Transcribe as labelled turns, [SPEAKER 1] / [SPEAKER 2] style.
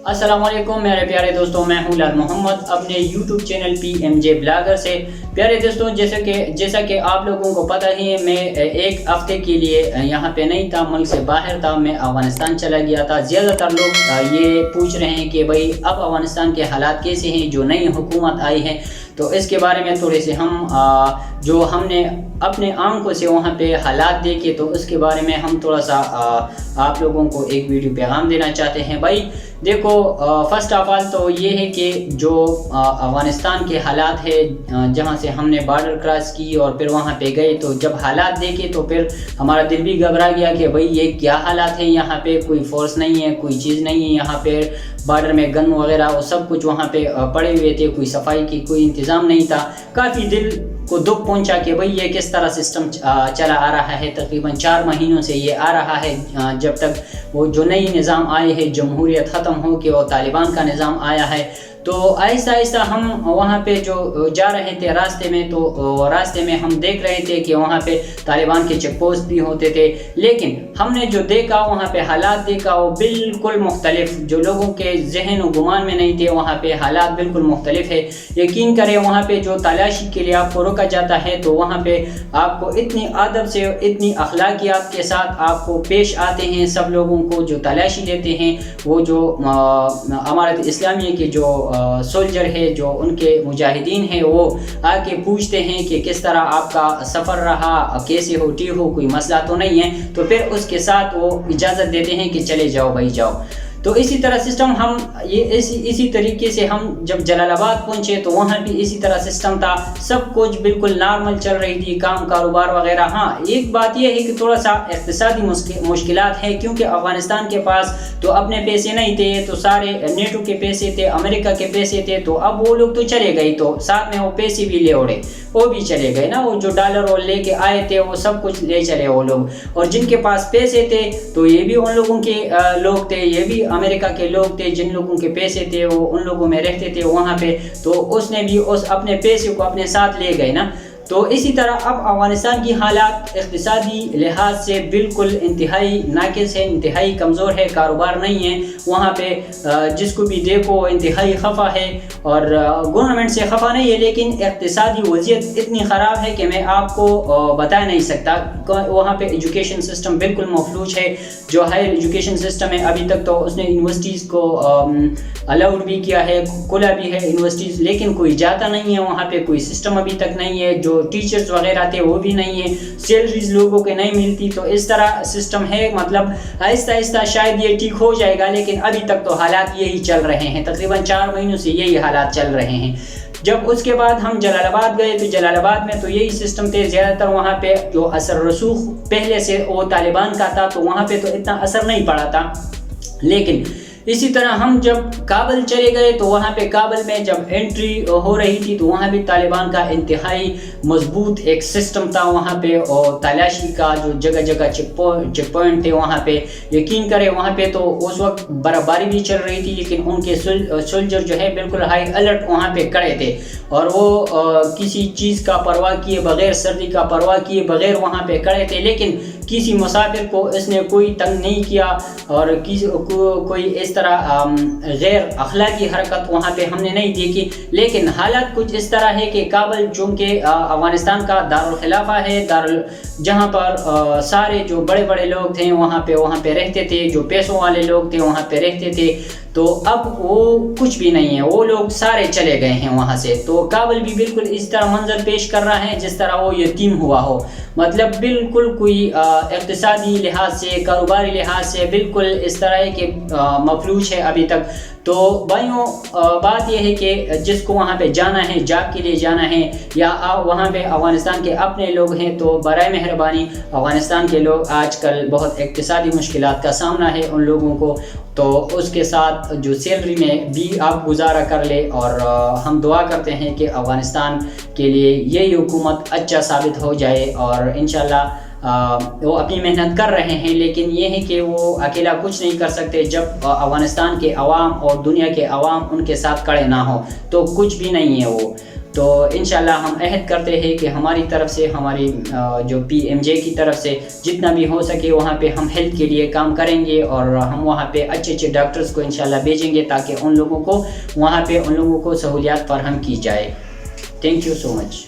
[SPEAKER 1] अस्सलाम वालेकुम मेरे प्यारे दोस्तों, मैं हूं लाल मोहम्मद अपने YouTube चैनल PMJ ब्लॉगर से। प्यारे दोस्तों, जैसा कि आप लोगों को पता ही है, मैं एक हफ्ते के लिए यहाँ पे नहीं था, मुल्क से बाहर था। मैं अफगानिस्तान चला गया था। ज़्यादातर लोग ये पूछ रहे हैं कि भाई अब अफगानिस्तान के हालात कैसे हैं, जो नई हुकूमत आई है। तो इसके बारे में थोड़े से हम जो हमने अपने आंखों से वहाँ पे हालात देखे, तो उसके बारे में हम थोड़ा सा आप लोगों को एक वीडियो पैगाम देना चाहते हैं। भाई देखो, फर्स्ट ऑफ ऑल तो ये है कि जो अफगानिस्तान के हालात है, जहाँ से हमने बॉर्डर क्रॉस की और फिर वहाँ पे गए, तो जब हालात देखे तो फिर हमारा दिल भी घबरा गया कि भाई ये क्या हालात है। यहाँ पे कोई फोर्स नहीं है, कोई चीज़ नहीं है। यहाँ पे बॉर्डर में गन वगैरह वो सब कुछ वहाँ पे पड़े हुए थे, कोई सफाई की कोई इंतज़ाम नहीं था। काफ़ी दिल को दुख पहुंचा कि भाई ये किस तरह सिस्टम चला आ रहा है। तकरीबन 4 महीनों से ये आ रहा है, जब तक वो जो नई निज़ाम आए हैं, जमहूरियत ख़त्म हो के और तालिबान का निज़ाम आया है। तो आहिस्ता आहिस्ता हम वहाँ पे जो जा रहे थे रास्ते में, तो रास्ते में हम देख रहे थे कि वहाँ पे तालिबान के चेक पोस्ट भी होते थे। लेकिन हमने जो देखा वहाँ पे हालात देखा वो बिल्कुल मुख्तलिफ, जो लोगों के जहन और गुमान में नहीं थे, वहाँ पे हालात बिल्कुल मुख्तलिफ है। यकीन करें, वहाँ पे जो तलाशी के लिए आपको रोका जाता है, तो वहाँ पे आपको इतनी अदब से, इतनी अखलाकियात के साथ आपको पेश आते हैं। सब लोगों को जो तलाशी लेते हैं, वो जो अमारत इस्लामी के जो सोल्जर है, जो उनके मुजाहिदीन हैं, वो आके पूछते हैं कि किस तरह आपका सफ़र रहा, कैसे हो, ठीक हो, कोई मसला तो नहीं है। तो फिर उसके साथ वो इजाज़त देते हैं कि चले जाओ भाई जाओ। तो इसी तरह सिस्टम हम इसी तरीके से हम जब जलालाबाद पहुंचे, तो वहाँ भी इसी तरह सिस्टम था। सब कुछ बिल्कुल नॉर्मल चल रही थी, काम कारोबार वगैरह। हाँ, एक बात यह है कि थोड़ा सा इक़्तिसादी मुश्किलात है, क्योंकि अफ़गानिस्तान के पास तो अपने पैसे नहीं थे, तो सारे नेटो के पैसे थे, अमेरिका के पैसे थे। तो अब वो लोग तो चले गए, तो साथ में वो पैसे भी ले उड़े, वो भी चले गए ना। वो जो डॉलर वो लेके आए थे, वो सब कुछ ले चले वो लोग। और जिनके पास पैसे थे, तो ये भी उन लोगों के लोग थे, ये भी अमेरिका के लोग थे। जिन लोगों के पैसे थे वो उन लोगों में रहते थे वहाँ पे, तो उसने भी उस अपने पैसे को अपने साथ ले गए ना। तो इसी तरह अब अफगानिस्तान की हालात इक़्तिसादी लिहाज से बिल्कुल इंतहाई नाक़िस है, इंतहाई कमज़ोर है। कारोबार नहीं है वहाँ पे, जिसको भी देखो इंतहाई खफा है। और गवर्नमेंट से खफा नहीं है, लेकिन इक़्तिसादी वज़ियत इतनी ख़राब है कि मैं आपको बता नहीं सकता। वहाँ पे एजुकेशन सिस्टम बिल्कुल मफलूज है। जो हायर एजुकेशन सिस्टम है, अभी तक तो उसने यूनिवर्सिटीज़ को अलाउड भी किया है, खुला भी है यूनिवर्सिटीज़, लेकिन कोई जाता नहीं है वहाँ पे। कोई सिस्टम अभी तक नहीं है। जो टीचर्स वगैरह थे वो भी नहीं है, सैलरीज लोगों के नहीं मिलती। तो इस तरह सिस्टम है। मतलब आहिस्ता आहिस्ता शायद ये ठीक हो जाएगा, लेकिन अभी तक तो हालात यही चल रहे हैं। तकरीबन 4 महीनों से यही हालात चल रहे हैं। जब उसके बाद हम जलालाबाद गए, तो जलालाबाद में तो यही सिस्टम थे। ज़्यादातर वहाँ पे जो असर रसूख पहले से वो तालिबान का था, तो वहाँ पे तो इतना असर नहीं पड़ा था। लेकिन इसी तरह हम जब काबुल चले गए, तो वहाँ पे काबुल में जब एंट्री हो रही थी, तो वहाँ भी तालिबान का इंतहाई मजबूत एक सिस्टम था वहाँ पे। और तलाशी का जो जगह जगह चेक पॉइंट थे वहाँ पे, यकीन करें वहाँ पे तो उस वक्त बर्फबारी भी चल रही थी, लेकिन उनके सोल्जर जो है बिल्कुल हाई अलर्ट वहाँ पे खड़े थे। और वो किसी चीज़ का परवाह किए बगैर, सर्दी का परवाह किए बगैर वहाँ पे खड़े थे। लेकिन किसी मुसाफिर को इसने कोई तंग नहीं किया, और कोई इस तरह गैर अखलाकी हरकत वहाँ पे हमने नहीं देखी। लेकिन हालात कुछ इस तरह है कि काबुल चूँकि अफगानिस्तान का दारुल खिलाफा है, जहाँ पर सारे जो बड़े बड़े लोग थे वहाँ पे रहते थे, जो पैसों वाले लोग थे वहाँ पे रहते थे। तो अब वो कुछ भी नहीं है, वो लोग सारे चले गए हैं वहाँ से। तो काबुल भी बिल्कुल इस तरह मंजर पेश कर रहा है जिस तरह वो यतीम हुआ हो। मतलब बिल्कुल कोई इक़्तिसादी लिहाज से, कारोबारी लिहाज से बिल्कुल इस तरह है कि मफलूज है अभी तक। तो भाइयों, बात यह है कि जिसको वहाँ पे जाना है, जॉब के लिए जाना है, या वहाँ पे अफगानिस्तान के अपने लोग हैं, तो बराए मेहरबानी अफगानिस्तान के लोग आजकल बहुत इक़्तिसादी मुश्किलात का सामना है उन लोगों को। तो उसके साथ जो सैलरी में भी आप गुजारा कर ले। और हम दुआ करते हैं कि अफगानिस्तान के लिए यही हुकूमत अच्छा साबित हो जाए। और इंशाल्लाह वो अपनी मेहनत कर रहे हैं, लेकिन ये है कि वो अकेला कुछ नहीं कर सकते। जब अफगानिस्तान के अवाम और दुनिया के अवाम उनके साथ खड़े ना हो, तो कुछ भी नहीं है वो। تو انشاءاللہ ہم عہد کرتے ہیں کہ ہماری طرف سے ہماری جو PMJ کی طرف سے جتنا بھی ہو سکے وہاں پہ ہم ہیلتھ کے لیے کام کریں گے، اور ہم وہاں پہ اچھے اچھے ڈاکٹرز کو انشاءاللہ بھیجیں گے تاکہ ان لوگوں کو وہاں پہ ان لوگوں کو سہولیات فراہم کی جائے۔ Thank you so much.